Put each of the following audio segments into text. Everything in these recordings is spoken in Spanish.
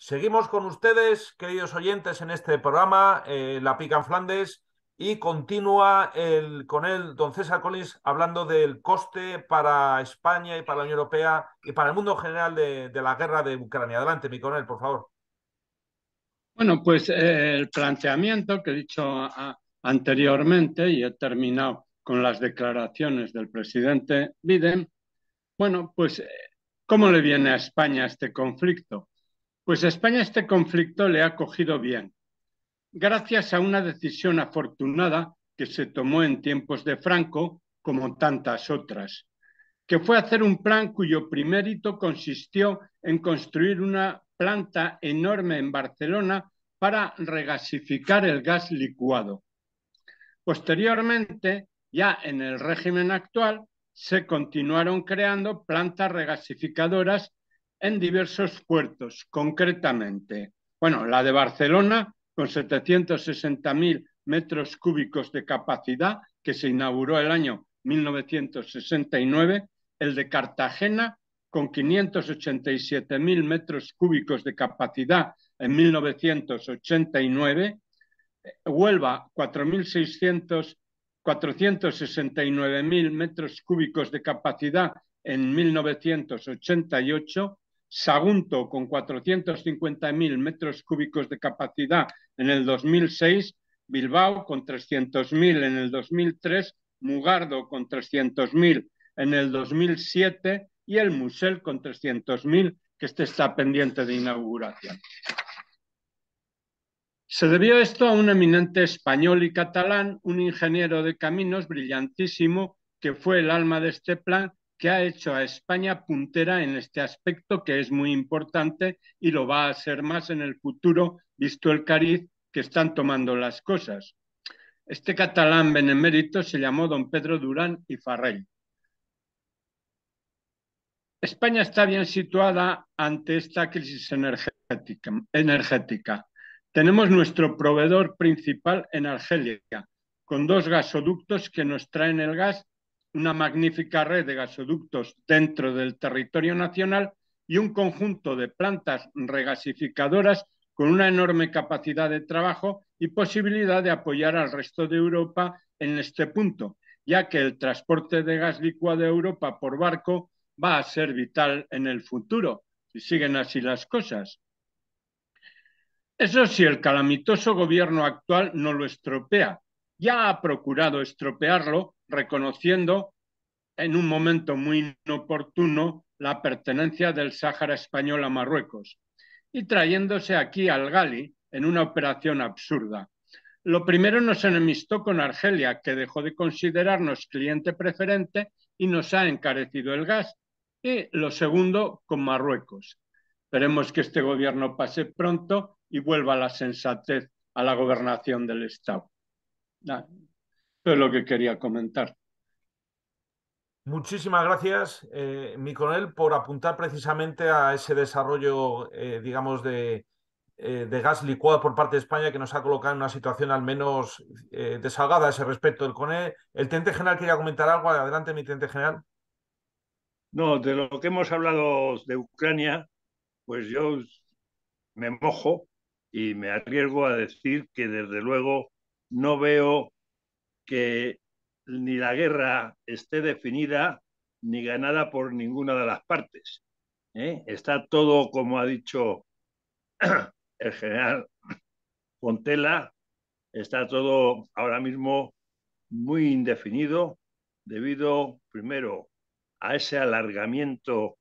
Seguimos con ustedes, queridos oyentes, en este programa, La Pica en Flandes, y continúa con él don César Collins hablando del coste para España y para la Unión Europea y para el mundo en general de la guerra de Ucrania. Adelante, mi coronel, por favor. Bueno, pues el planteamiento que he dicho anteriormente y he terminado con las declaraciones del presidente Biden. Bueno, pues ¿cómo le viene a España este conflicto? Pues a España este conflicto le ha cogido bien, gracias a una decisión afortunada que se tomó en tiempos de Franco, como tantas otras, que fue hacer un plan cuyo primer hito consistió en construir una planta enorme en Barcelona para regasificar el gas licuado. Posteriormente, ya en el régimen actual, se continuaron creando plantas regasificadoras en diversos puertos, concretamente, bueno, la de Barcelona con 760.000 metros cúbicos de capacidad, que se inauguró el año 1969, el de Cartagena con 587.000 metros cúbicos de capacidad en 1989, Huelva 469.000 metros cúbicos de capacidad en 1988, Sagunto con 450.000 metros cúbicos de capacidad en el 2006, Bilbao con 300.000 en el 2003, Mugardo con 300.000 en el 2007 y el Musel con 300.000, que este está pendiente de inauguración. Se debió esto a un eminente español y catalán, un ingeniero de caminos brillantísimo, que fue el alma de este plan, que ha hecho a España puntera en este aspecto, que es muy importante y lo va a ser más en el futuro, visto el cariz que están tomando las cosas. Este catalán benemérito se llamó don Pedro Durán y Farrell. España está bien situada ante esta crisis energética. Tenemos nuestro proveedor principal en Argelia, con dos gasoductos que nos traen el gas, una magnífica red de gasoductos dentro del territorio nacional y un conjunto de plantas regasificadoras con una enorme capacidad de trabajo y posibilidad de apoyar al resto de Europa en este punto, ya que el transporte de gas licuado a Europa por barco va a ser vital en el futuro, si siguen así las cosas. Eso sí, el calamitoso gobierno actual no lo estropea. Ya ha procurado estropearlo, reconociendo en un momento muy inoportuno la pertenencia del Sáhara español a Marruecos y trayéndose aquí al Gali en una operación absurda. Lo primero nos enemistó con Argelia, que dejó de considerarnos cliente preferente y nos ha encarecido el gas. Y lo segundo, con Marruecos. Esperemos que este gobierno pase pronto y vuelva a la sensatez a la gobernación del Estado. Esto es lo que quería comentar. Muchísimas gracias, mi coronel, por apuntar precisamente a ese desarrollo, digamos, de gas licuado por parte de España que nos ha colocado en una situación al menos desahogada a ese respecto. El teniente general quería comentar algo. Adelante, mi teniente general. No, de lo que hemos hablado de Ucrania, pues yo me mojo y me arriesgo a decir que desde luego no veo que ni la guerra esté definida ni ganada por ninguna de las partes. Está todo, como ha dicho el general Fontela, está todo ahora mismo muy indefinido debido, primero, a ese alargamiento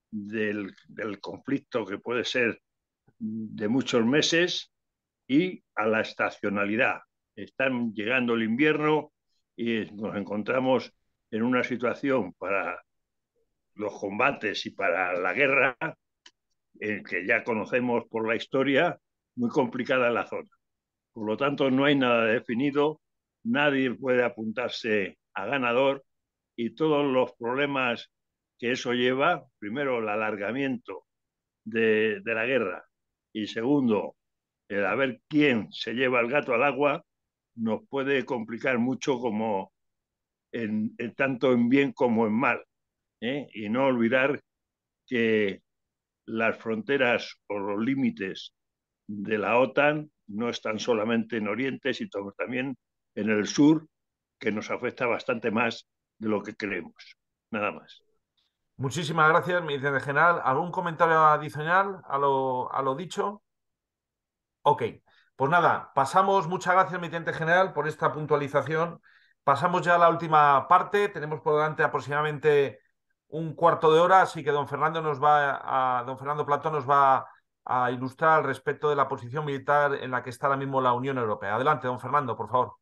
del conflicto que puede ser de muchos meses y a la estacionalidad. Están llegando el invierno y nos encontramos en una situación para los combates y para la guerra, que ya conocemos por la historia, muy complicada en la zona. Por lo tanto, no hay nada definido, nadie puede apuntarse a ganador y todos los problemas que eso lleva, primero el alargamiento de la guerra y segundo, el a ver quién se lleva el gato al agua, nos puede complicar mucho como tanto en bien como en mal. Y no olvidar que las fronteras o los límites de la OTAN no están solamente en Oriente, sino también en el sur, que nos afecta bastante más de lo que creemos. Nada más. Muchísimas gracias, mi teniente general. ¿Algún comentario adicional a lo dicho? Ok, pues nada, pasamos, muchas gracias, mi teniente general, por esta puntualización. Pasamos ya a la última parte, tenemos por delante aproximadamente un cuarto de hora, así que don Fernando Platón nos va a ilustrar al respecto de la posición militar en la que está ahora mismo la Unión Europea. Adelante, don Fernando, por favor.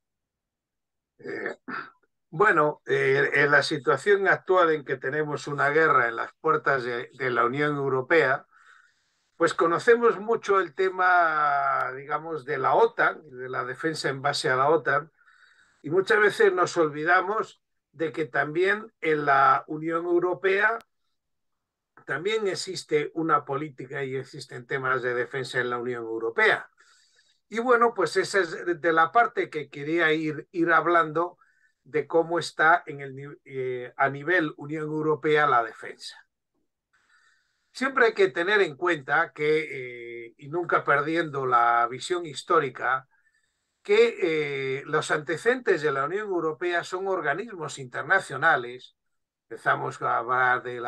Bueno, en la situación actual en que tenemos una guerra en las puertas de la Unión Europea, pues conocemos mucho el tema, digamos, de la OTAN, de la defensa en base a la OTAN, y muchas veces nos olvidamos de que también en la Unión Europea también existe una política y existen temas de defensa en la Unión Europea. Y bueno, pues esa es de la parte que quería ir hablando de cómo está a nivel Unión Europea la defensa. Siempre hay que tener en cuenta que, y nunca perdiendo la visión histórica, que los antecedentes de la Unión Europea son organismos internacionales. Empezamos a hablar de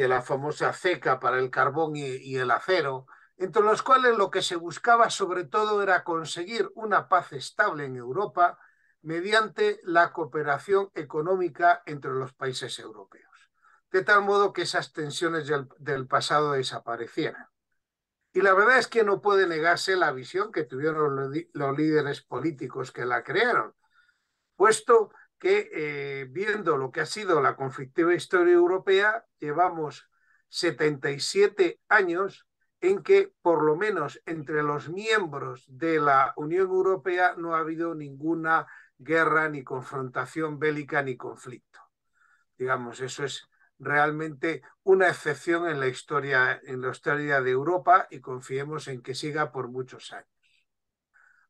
la famosa CECA para el carbón y el acero, entre los cuales lo que se buscaba sobre todo era conseguir una paz estable en Europa mediante la cooperación económica entre los países europeos, de tal modo que esas tensiones del pasado desaparecieran. Y la verdad es que no puede negarse la visión que tuvieron los líderes políticos que la crearon, puesto que viendo lo que ha sido la conflictiva historia europea, llevamos 77 años en que, por lo menos entre los miembros de la Unión Europea, no ha habido ninguna guerra, ni confrontación bélica, ni conflicto. Digamos, eso es realmente una excepción en la historia de Europa y confiemos en que siga por muchos años.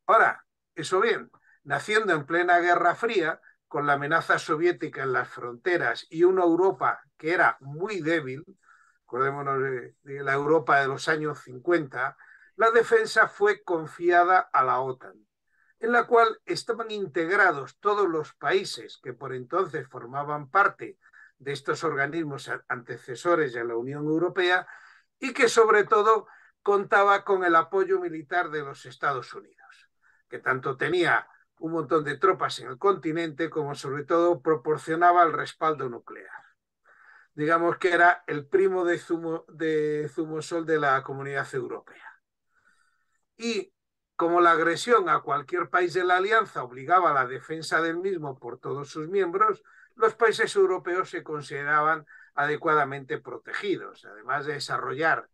Ahora, eso bien, naciendo en plena Guerra Fría, con la amenaza soviética en las fronteras y una Europa que era muy débil, acordémonos de la Europa de los años 50, la defensa fue confiada a la OTAN, en la cual estaban integrados todos los países que por entonces formaban parte de estos organismos antecesores de la Unión Europea y que sobre todo contaba con el apoyo militar de los Estados Unidos, que tanto tenía un montón de tropas en el continente como sobre todo proporcionaba el respaldo nuclear. Digamos que era el primo de Zumosol de la Comunidad Europea. Y como la agresión a cualquier país de la alianza obligaba a la defensa del mismo por todos sus miembros, los países europeos se consideraban adecuadamente protegidos, además de desarrollar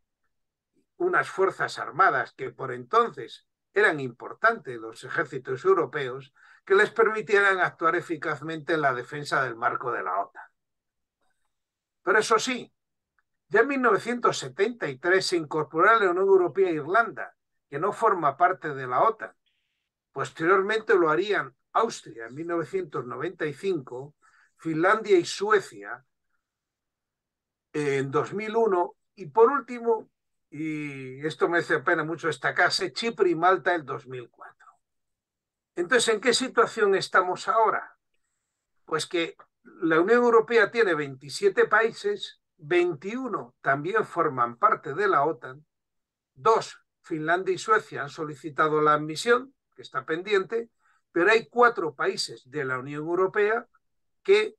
unas fuerzas armadas que por entonces eran importantes, los ejércitos europeos, que les permitieran actuar eficazmente en la defensa del marco de la OTAN. Pero eso sí, ya en 1973 se incorporó a la Unión Europea Irlanda, que no forma parte de la OTAN. Posteriormente lo harían Austria en 1995, Finlandia y Suecia en 2001 y por último, y esto merece la pena mucho destacarse, Chipre y Malta en 2004. Entonces, ¿en qué situación estamos ahora? Pues que la Unión Europea tiene 27 países, 21 también forman parte de la OTAN, 2, Finlandia y Suecia, han solicitado la admisión, que está pendiente, pero hay 4 países de la Unión Europea que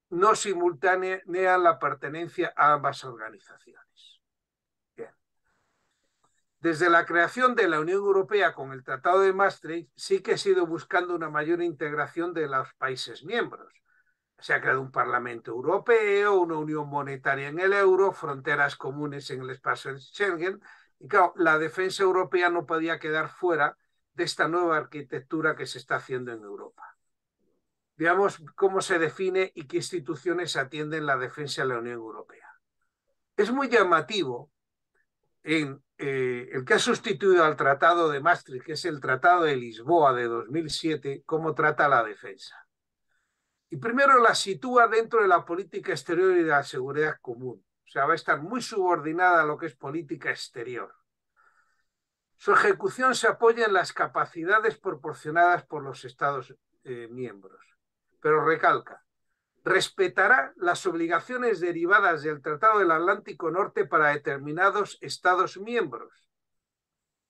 no simultanean la pertenencia a ambas organizaciones. Bien. Desde la creación de la Unión Europea con el Tratado de Maastricht, sí que se ha ido buscando una mayor integración de los países miembros. Se ha creado un Parlamento Europeo, una unión monetaria en el euro, fronteras comunes en el espacio de Schengen. Y claro, la defensa europea no podía quedar fuera de esta nueva arquitectura que se está haciendo en Europa. Veamos cómo se define y qué instituciones atienden la defensa de la Unión Europea. Es muy llamativo en el que ha sustituido al Tratado de Maastricht, que es el Tratado de Lisboa de 2007, cómo trata la defensa. Y primero la sitúa dentro de la política exterior y de la seguridad común. O sea, va a estar muy subordinada a lo que es política exterior. Su ejecución se apoya en las capacidades proporcionadas por los Estados miembros. Pero recalca, respetará las obligaciones derivadas del Tratado del Atlántico Norte para determinados Estados miembros,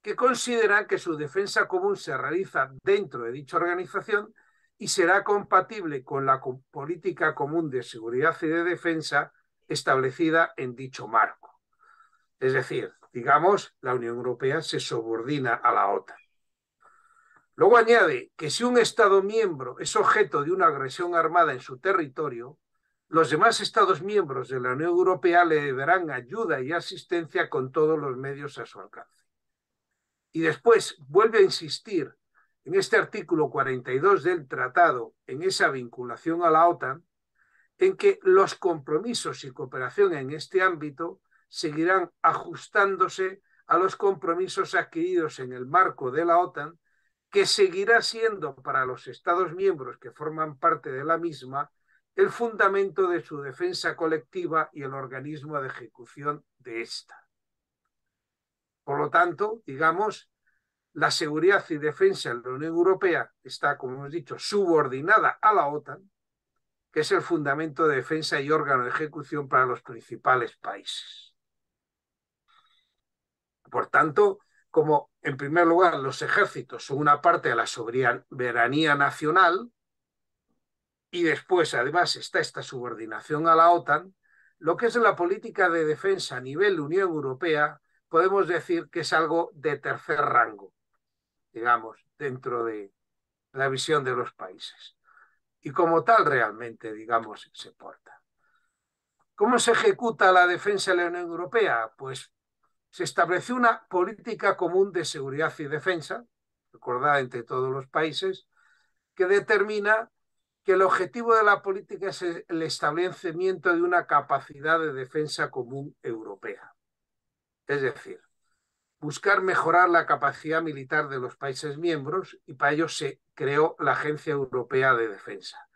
que consideran que su defensa común se realiza dentro de dicha organización y será compatible con la política común de seguridad y de defensa establecida en dicho marco. Es decir, digamos, la Unión Europea se subordina a la OTAN. Luego añade que si un Estado miembro es objeto de una agresión armada en su territorio, los demás Estados miembros de la Unión Europea le deberán ayuda y asistencia con todos los medios a su alcance. Y después vuelve a insistir en este artículo 42 del tratado, en esa vinculación a la OTAN, en que los compromisos y cooperación en este ámbito seguirán ajustándose a los compromisos adquiridos en el marco de la OTAN, que seguirá siendo para los Estados miembros que forman parte de la misma el fundamento de su defensa colectiva y el organismo de ejecución de esta. Por lo tanto, digamos, la seguridad y defensa de la Unión Europea está, como hemos dicho, subordinada a la OTAN, que es el fundamento de defensa y órgano de ejecución para los principales países. Por tanto, como en primer lugar los ejércitos son una parte de la soberanía nacional y después además está esta subordinación a la OTAN, lo que es la política de defensa a nivel Unión Europea podemos decir que es algo de tercer rango, digamos, dentro de la visión de los países. Y como tal realmente, digamos, se porta. ¿Cómo se ejecuta la defensa de la Unión Europea? Pues se estableció una política común de seguridad y defensa, acordada entre todos los países, que determina que el objetivo de la política es el establecimiento de una capacidad de defensa común europea. Es decir, buscar mejorar la capacidad militar de los países miembros, y para ello se creó la Agencia Europea de Defensa.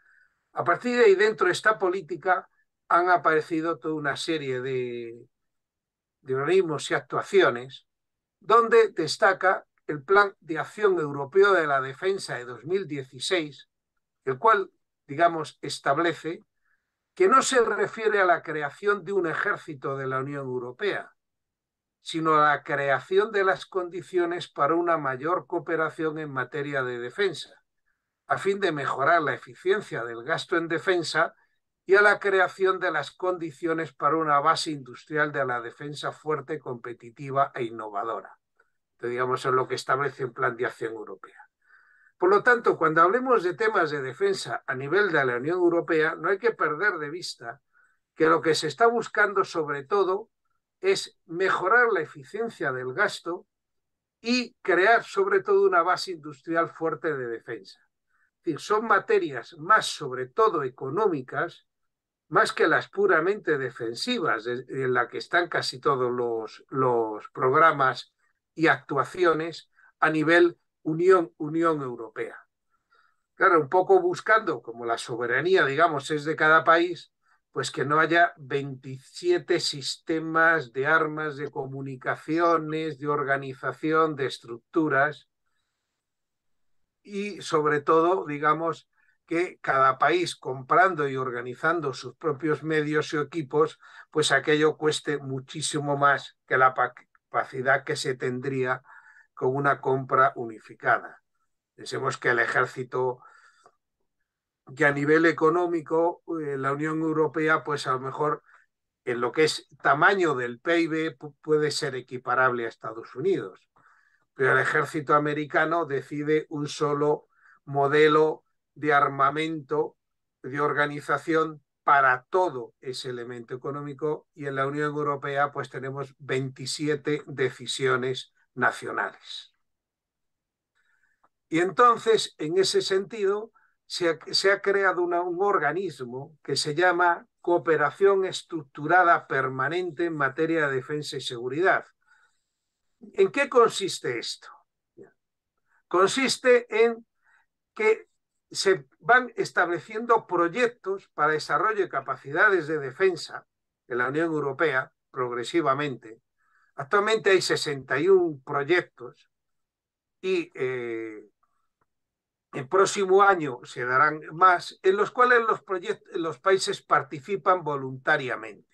A partir de ahí, dentro de esta política, han aparecido toda una serie de organismos y actuaciones, donde destaca el Plan de Acción Europeo de la Defensa de 2016, el cual, digamos, establece que no se refiere a la creación de un ejército de la Unión Europea, sino a la creación de las condiciones para una mayor cooperación en materia de defensa, a fin de mejorar la eficiencia del gasto en defensa y a la creación de las condiciones para una base industrial de la defensa fuerte, competitiva e innovadora. Entonces, digamos, es lo que establece el Plan de Acción Europea. Por lo tanto, cuando hablemos de temas de defensa a nivel de la Unión Europea, no hay que perder de vista que lo que se está buscando sobre todo es mejorar la eficiencia del gasto y crear sobre todo una base industrial fuerte de defensa. Es decir, son materias más sobre todo económicas, más que las puramente defensivas, en la que están casi todos los programas y actuaciones a nivel Unión Europea. Claro, un poco buscando, como la soberanía, digamos, es de cada país, pues que no haya 27 sistemas de armas, de comunicaciones, de organización, de estructuras, y sobre todo, digamos, que cada país comprando y organizando sus propios medios y equipos, pues aquello cueste muchísimo más que la capacidad que se tendría con una compra unificada. Pensemos que el ejército, que a nivel económico, la Unión Europea, pues a lo mejor en lo que es tamaño del PIB puede ser equiparable a Estados Unidos, pero el ejército americano decide un solo modelo de armamento, de organización para todo ese elemento económico, y en la Unión Europea pues tenemos 27 decisiones nacionales. Y entonces, en ese sentido, se ha creado un organismo que se llama Cooperación Estructurada Permanente en materia de defensa y seguridad. ¿En qué consiste esto? Consiste en que se van estableciendo proyectos para desarrollo de capacidades de defensa en la Unión Europea progresivamente. Actualmente hay 61 proyectos y el próximo año se darán más, en los cuales los países participan voluntariamente.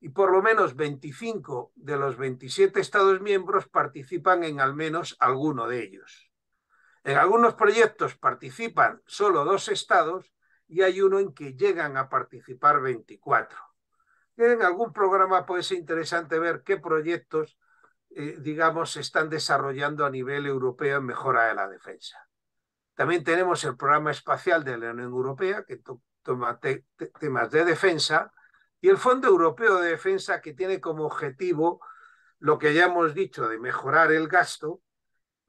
Y por lo menos 25 de los 27 Estados miembros participan en al menos alguno de ellos. En algunos proyectos participan solo 2 estados y hay uno en que llegan a participar 24. En algún programa puede ser interesante ver qué proyectos, digamos, se están desarrollando a nivel europeo en mejora de la defensa. También tenemos el programa espacial de la Unión Europea, que toma temas de defensa, y el Fondo Europeo de Defensa, que tiene como objetivo lo que ya hemos dicho de mejorar el gasto,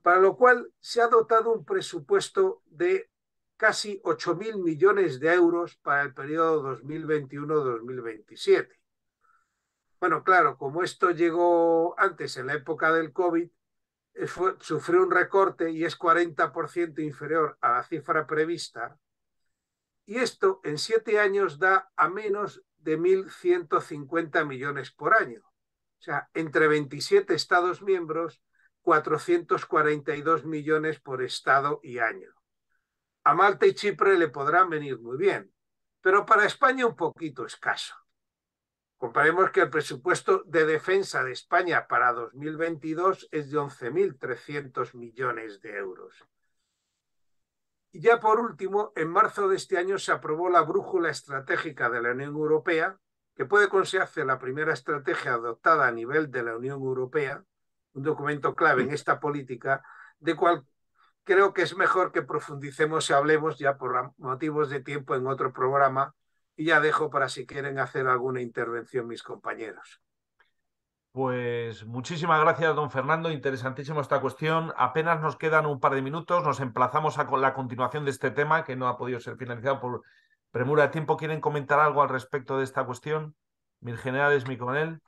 para lo cual se ha dotado un presupuesto de casi 8.000 millones de euros para el periodo 2021-2027. Bueno, claro, como esto llegó antes, en la época del COVID, sufrió un recorte y es 40% inferior a la cifra prevista. Y esto en 7 años da a menos de 1.150 millones por año. O sea, entre 27 Estados miembros, 442 millones por Estado y año. A Malta y Chipre le podrán venir muy bien, pero para España un poquito escaso. Comparemos que el presupuesto de defensa de España para 2022 es de 11.300 millones de euros. Y ya por último, en marzo de este año se aprobó la brújula estratégica de la Unión Europea, que puede considerarse la primera estrategia adoptada a nivel de la Unión Europea, un documento clave en esta política, de cual creo que es mejor que profundicemos y hablemos ya por motivos de tiempo en otro programa, y ya dejo para si quieren hacer alguna intervención mis compañeros. Pues muchísimas gracias, don Fernando. Interesantísima esta cuestión. Apenas nos quedan un par de minutos. Nos emplazamos a la continuación de este tema, que no ha podido ser finalizado por premura de tiempo. ¿Quieren comentar algo al respecto de esta cuestión? Mis generales, mi coronel.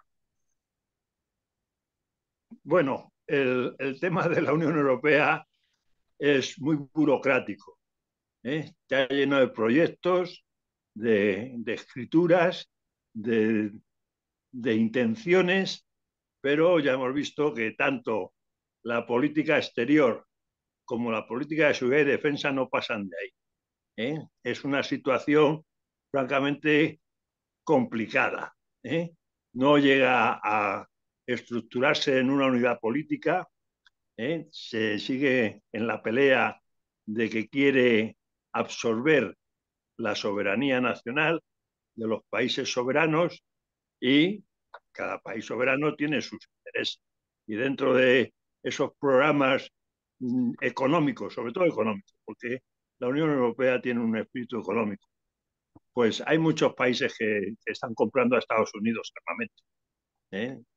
Bueno, el tema de la Unión Europea es muy burocrático. Está lleno de proyectos, de escrituras, de intenciones, pero ya hemos visto que tanto la política exterior como la política de seguridad y defensa no pasan de ahí. Es una situación francamente complicada. No llega a estructurarse en una unidad política. Se sigue en la pelea de que quiere absorber la soberanía nacional de los países soberanos y cada país soberano tiene sus intereses. Y dentro de esos programas económicos, sobre todo económicos, porque la Unión Europea tiene un espíritu económico, pues hay muchos países que están comprando a Estados Unidos armamento,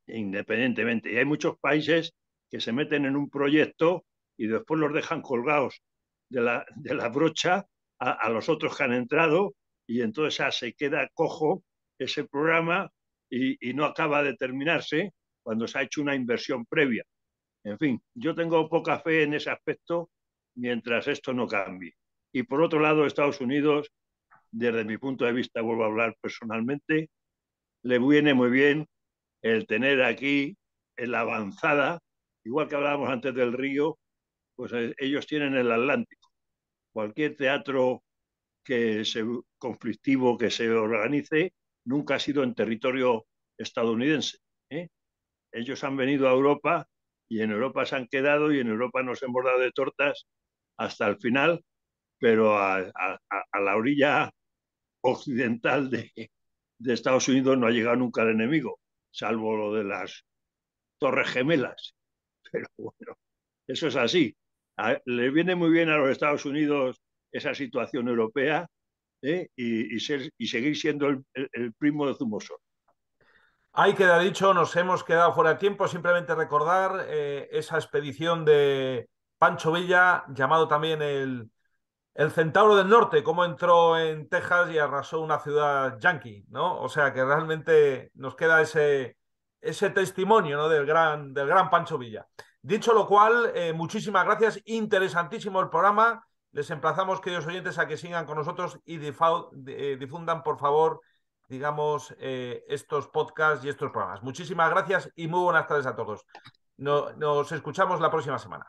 independientemente. Y hay muchos países que se meten en un proyecto y después los dejan colgados de la brocha a los otros que han entrado, y entonces se queda cojo ese programa y no acaba de terminarse cuando se ha hecho una inversión previa. En fin, yo tengo poca fe en ese aspecto mientras esto no cambie. Y por otro lado, Estados Unidos, desde mi punto de vista, vuelvo a hablar personalmente, le viene muy bien el tener aquí en la avanzada, igual que hablábamos antes del río, pues ellos tienen el Atlántico. Cualquier teatro conflictivo que se organice nunca ha sido en territorio estadounidense. Ellos han venido a Europa y en Europa se han quedado y en Europa nos hemos dado de tortas hasta el final, pero a la orilla occidental de Estados Unidos no ha llegado nunca el enemigo, salvo lo de las Torres Gemelas. Pero bueno, eso es así. Le viene muy bien a los Estados Unidos esa situación europea, y seguir siendo el primo de Zumosol. Ahí queda dicho, nos hemos quedado fuera de tiempo. Simplemente recordar esa expedición de Pancho Villa, llamado también el Centauro del Norte, cómo entró en Texas y arrasó una ciudad yanqui, ¿no? O sea que realmente nos queda ese testimonio, ¿no? del gran Pancho Villa. Dicho lo cual, muchísimas gracias, interesantísimo el programa. les emplazamos, queridos oyentes, a que sigan con nosotros y difundan, por favor, digamos, estos podcasts y estos programas. Muchísimas gracias y muy buenas tardes a todos. Nos escuchamos la próxima semana.